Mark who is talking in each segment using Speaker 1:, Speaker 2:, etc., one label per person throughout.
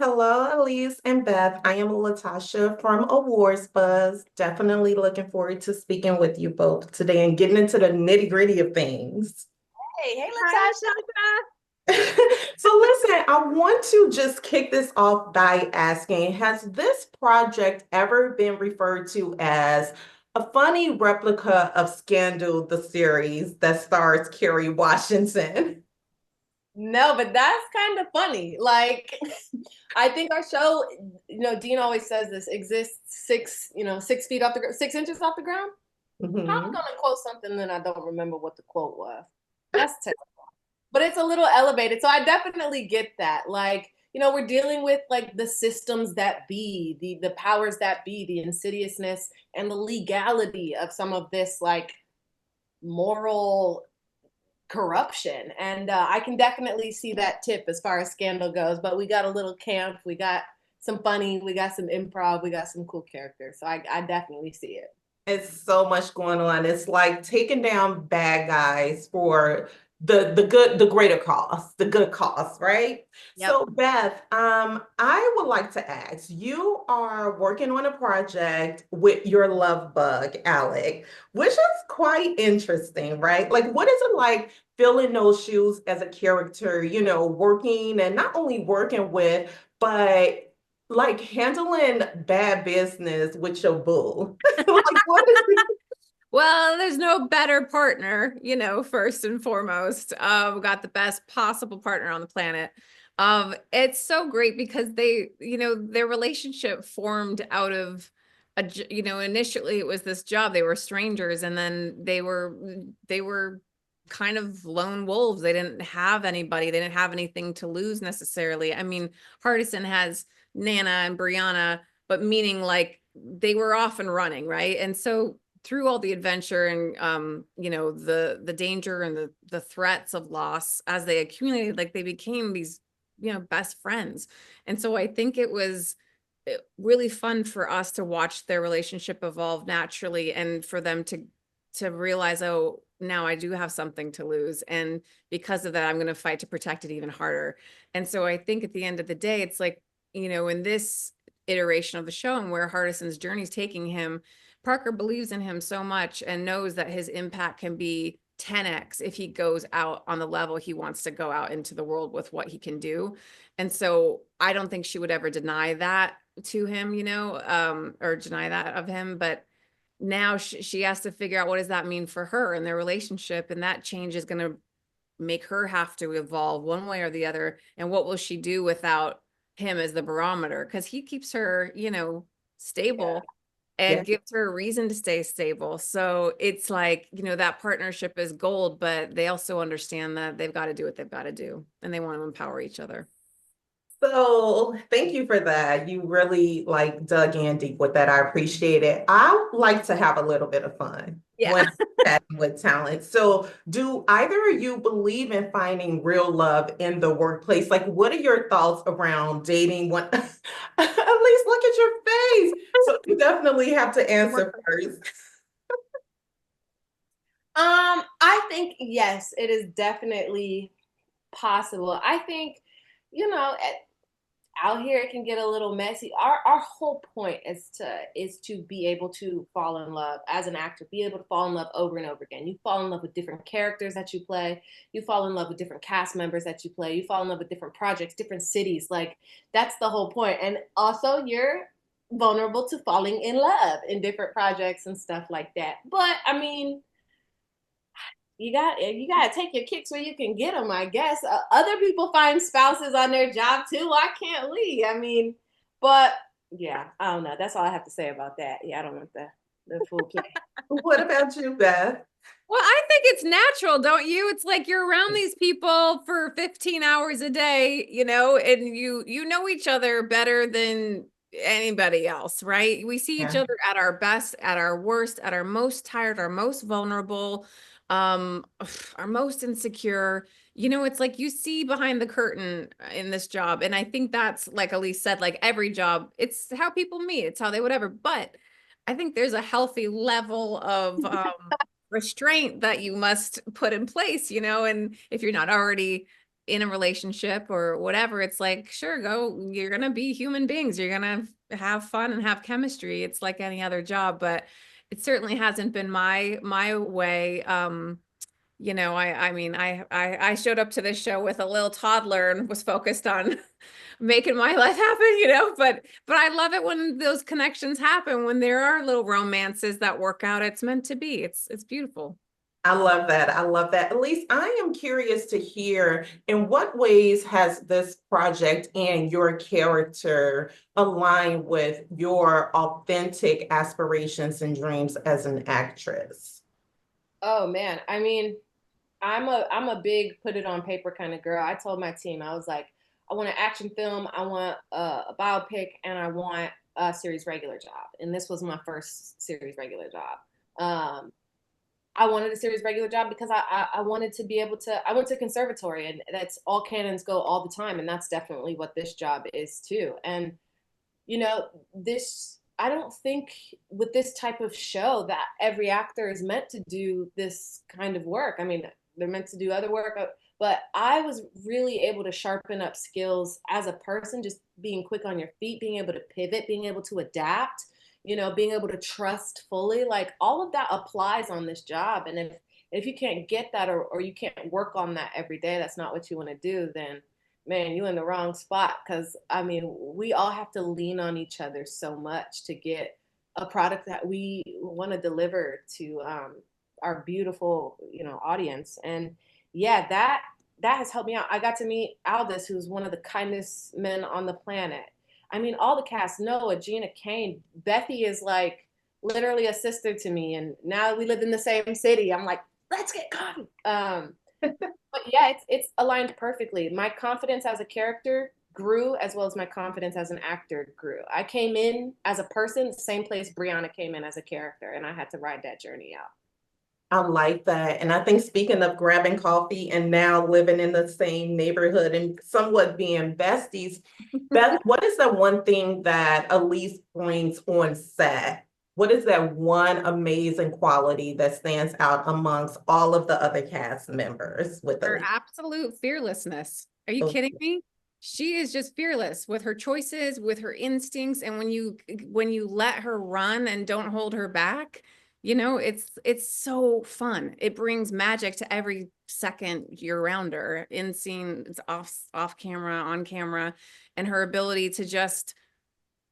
Speaker 1: Hello, Aleyse and Beth. I am Latasha from Awards Buzz. Definitely looking forward to speaking with you both today and getting into the nitty-gritty of things.
Speaker 2: Hey,
Speaker 3: Hi,
Speaker 2: Latasha.
Speaker 1: So listen, I want to just kick this off by asking, has this project ever been referred to as a funny replica of Scandal, the series that stars Kerry Washington?
Speaker 2: No, but that's kind of funny. Like, I think our show, Dean always says this exists 6 feet off the ground, 6 inches off the ground. How am I
Speaker 1: Mhm.
Speaker 2: gonna quote something that I don't remember what the quote was? That's terrible. But it's a little elevated. So I definitely get that. Like, we're dealing with like the systems that be, the powers that be, the insidiousness and the legality of some of this like moral corruption. And I can definitely see that tip as far as Scandal goes. But we got a little camp, we got some funny, we got some improv, we got some cool characters. So I definitely see it.
Speaker 1: It's so much going on. It's like taking down bad guys for the good, the greater cause, the good cause, right?
Speaker 2: Yep.
Speaker 1: So Beth, I would like to ask, you are working on a project with your love bug, Alec, which is quite interesting, right? Like, what is it like filling those shoes as a character, working and not only working with, but like handling bad business with your boo? Like, what is it?
Speaker 3: Well, there's no better partner, first and foremost. We got the best possible partner on the planet. It's so great because their relationship formed out of initially it was this job. They were strangers, and then they were kind of lone wolves. They didn't have anybody. They didn't have anything to lose necessarily. I mean, Hardison has Nana and Brianna, but meaning like they were off and running, right? And so through all the adventure and the danger and the threats of loss as they accumulated, like they became these best friends. And so I think it was really fun for us to watch their relationship evolve naturally, and for them to realize, oh, now I do have something to lose, and because of that I'm going to fight to protect it even harder. And so I think at the end of the day, it's like, in this iteration of the show and where Hardison's journey is taking him, Parker believes in him so much and knows that his impact can be 10x if he goes out on the level he wants to go out into the world with what he can do. And so I don't think she would ever deny that to him, or deny that of him. But now she has to figure out, what does that mean for her and their relationship? And that change is going to make her have to evolve one way or the other. And what will she do without him as the barometer? Because he keeps her,
Speaker 2: Yeah.
Speaker 3: stable
Speaker 1: Yeah.
Speaker 3: and gives her a reason to stay stable. So it's like, that partnership is gold, but they also understand that they've got to do what they've got to do, and they want to empower each other.
Speaker 1: So thank you for that. You really like dug in deep with that. I appreciate it. I like to have a little bit of fun
Speaker 3: Yeah.
Speaker 1: when chatting with talent. So do either of you believe in finding real love in the workplace? Like, what are your thoughts around dating one? At least look at your face. So you definitely have to answer first.
Speaker 2: I think yes, it is definitely possible. I think, you know, out here it can get a little messy. Our whole point is to be able to fall in love as an actor, be able to fall in love over and over again. You fall in love with different characters that you play, you fall in love with different cast members that you play, you fall in love with different projects, different cities. Like that's the whole point. And also you're vulnerable to falling in love in different projects and stuff like that. But I mean, you got to take your kicks where you can get them, I guess. Other people find spouses on their job too. I can't leave. I mean, but yeah, I don't know. That's all I have to say about that. Yeah, I don't want the full play.
Speaker 1: What about you, Beth?
Speaker 3: Well, I think it's natural, don't you? It's like you're around these people for 15 hours a day, and you know each other better than anybody else, right? We see each
Speaker 1: Yeah.
Speaker 3: other at our best, at our worst, at our most tired, our most vulnerable, our most insecure. It's like you see behind the curtain in this job. And I think that's, like Elise said, like every job, it's how people meet, it's how they whatever. But I think there's a healthy level of restraint that you must put in place, and if you're not already in a relationship or whatever, it's like, sure, go, you're gonna be human beings, you're gonna have fun and have chemistry. It's like any other job, but it certainly hasn't been my way. I mean, I showed up to this show with a little toddler and was focused on making my life happen, but I love it when those connections happen, when there are little romances that work out. It's meant to be. It's beautiful.
Speaker 1: I love that. I love that. Aleyse, I am curious to hear, in what ways has this project and your character aligned with your authentic aspirations and dreams as an actress?
Speaker 2: Oh man, I mean, I'm a big put it on paper kind of girl. I told my team, I was like, I want an action film, I want a biopic, and I want a series regular job. And this was my first series regular job. I wanted a series regular job because I wanted to be able to. I went to conservatory, and that's all canons go all the time, and that's definitely what this job is too. And this, I don't think with this type of show that every actor is meant to do this kind of work. I mean, they're meant to do other work, but I was really able to sharpen up skills as a person, just being quick on your feet, being able to pivot, being able to adapt, being able to trust fully. Like all of that applies on this job. And if you can't get that, or you can't work on that every day, that's not what you want to do, then man, you in the wrong spot. Because I mean, we all have to lean on each other so much to get a product that we want to deliver to our beautiful, audience. And yeah, that has helped me out. I got to meet Aldous, who's one of the kindest men on the planet. I mean, all the cast, Noah, Gina, Kane, Bethy is like literally a sister to me. And now that we live in the same city, I'm like, let's get coffee. But yeah, it's aligned perfectly. My confidence as a character grew as well as my confidence as an actor grew. I came in as a person, same place Brianna came in as a character, and I had to ride that journey out.
Speaker 1: I like that. And I think, speaking of grabbing coffee and now living in the same neighborhood and somewhat being besties, Beth, what is the one thing that Aleyse brings on set? What is that one amazing quality that stands out amongst all of the other cast members with
Speaker 3: Her
Speaker 1: Aleyse?
Speaker 3: absolute fearlessness. Are you
Speaker 1: Oh,
Speaker 3: kidding me? She is just fearless with her choices, with her instincts, and when you let her run and don't hold her back, it's so fun. It brings magic to every second you're around her, in scene, it's off camera, on camera, and her ability to just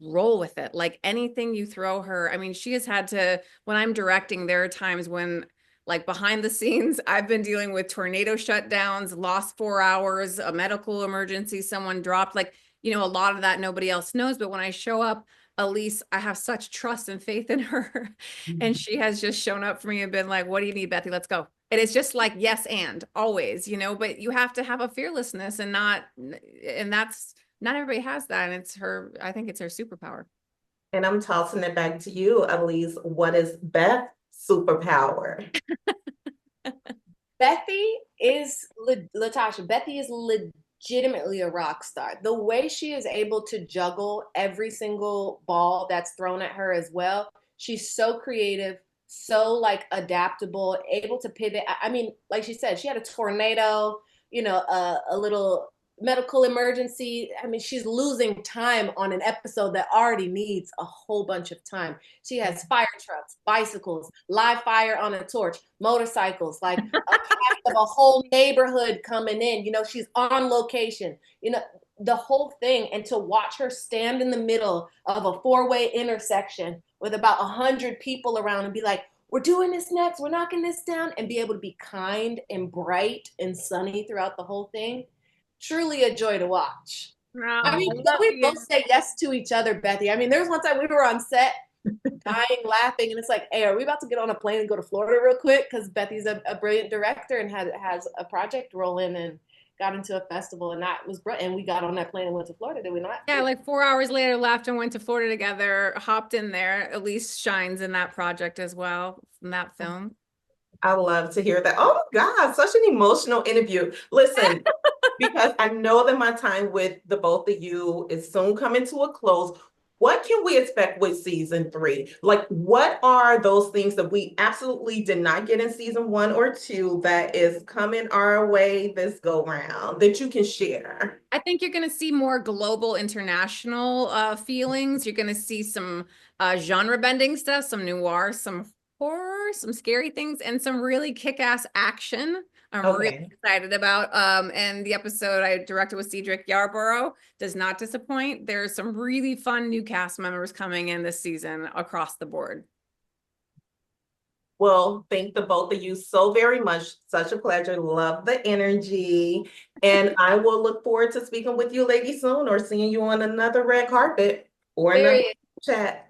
Speaker 3: roll with it. Like anything you throw her. I mean, she has had to, when I'm directing, there are times when, like behind the scenes, I've been dealing with tornado shutdowns, lost 4 hours, a medical emergency, someone dropped, like, a lot of that nobody else knows. But when I show up, Aleyse, I have such trust and faith in her. And she has just shown up for me and been like, what do you need, Bethy? Let's go. And it's just like, yes, and always, but you have to have a fearlessness and that's, not everybody has that. And I think it's her superpower.
Speaker 1: and I'm tossing it back to you, Aleyse. What is Beth's superpower?
Speaker 2: Bethy is Latasha. Bethy is legitimately a rock star. The way she is able to juggle every single ball that's thrown at her as well. She's so creative, so like adaptable, able to pivot. I mean, like she said, she had a tornado, a little medical emergency. I mean, she's losing time on an episode that already needs a whole bunch of time. She has fire trucks, bicycles, live fire on a torch, motorcycles, like a cast of a whole neighborhood coming in. She's on location, the whole thing. And to watch her stand in the middle of a four-way intersection with about 100 people around and be like, we're doing this next, we're knocking this down, and be able to be kind and bright and sunny throughout the whole thing. Truly a joy to watch.
Speaker 3: Oh,
Speaker 2: I mean,
Speaker 3: I love
Speaker 2: we
Speaker 3: you.
Speaker 2: both say yes to each other, Bethy. I mean, there was one time we were on set dying laughing, and it's like, hey, are we about to get on a plane and go to Florida real quick? Because Bethy's a brilliant director and has a project rolling and got into a festival, and that was brilliant. And we got on that plane and went to Florida, did we not?
Speaker 3: Yeah, like 4 hours later, left and went to Florida together, hopped in there. Aleyse shines in that project as well, in that film.
Speaker 1: I love to hear that. Oh my God, such an emotional interview. Listen, because I know that my time with the both of you is soon coming to a close. what can we expect with season three? Like, what are those things that we absolutely did not get in season one or two that is coming our way this go round that you can share?
Speaker 3: I think you're going to see more global international feelings. You're going to see some genre bending stuff, some noir, some horror, some scary things, and some really kick-ass action. I'm really
Speaker 1: Okay.
Speaker 3: excited about. And the episode I directed with Cedric Yarborough does not disappoint. There's some really fun new cast members coming in this season across the board.
Speaker 1: Well, thank the both of you so very much. Such a pleasure. Love the energy. And I will look forward to speaking with you ladies soon or seeing you on another red carpet or another
Speaker 2: Very
Speaker 1: chat.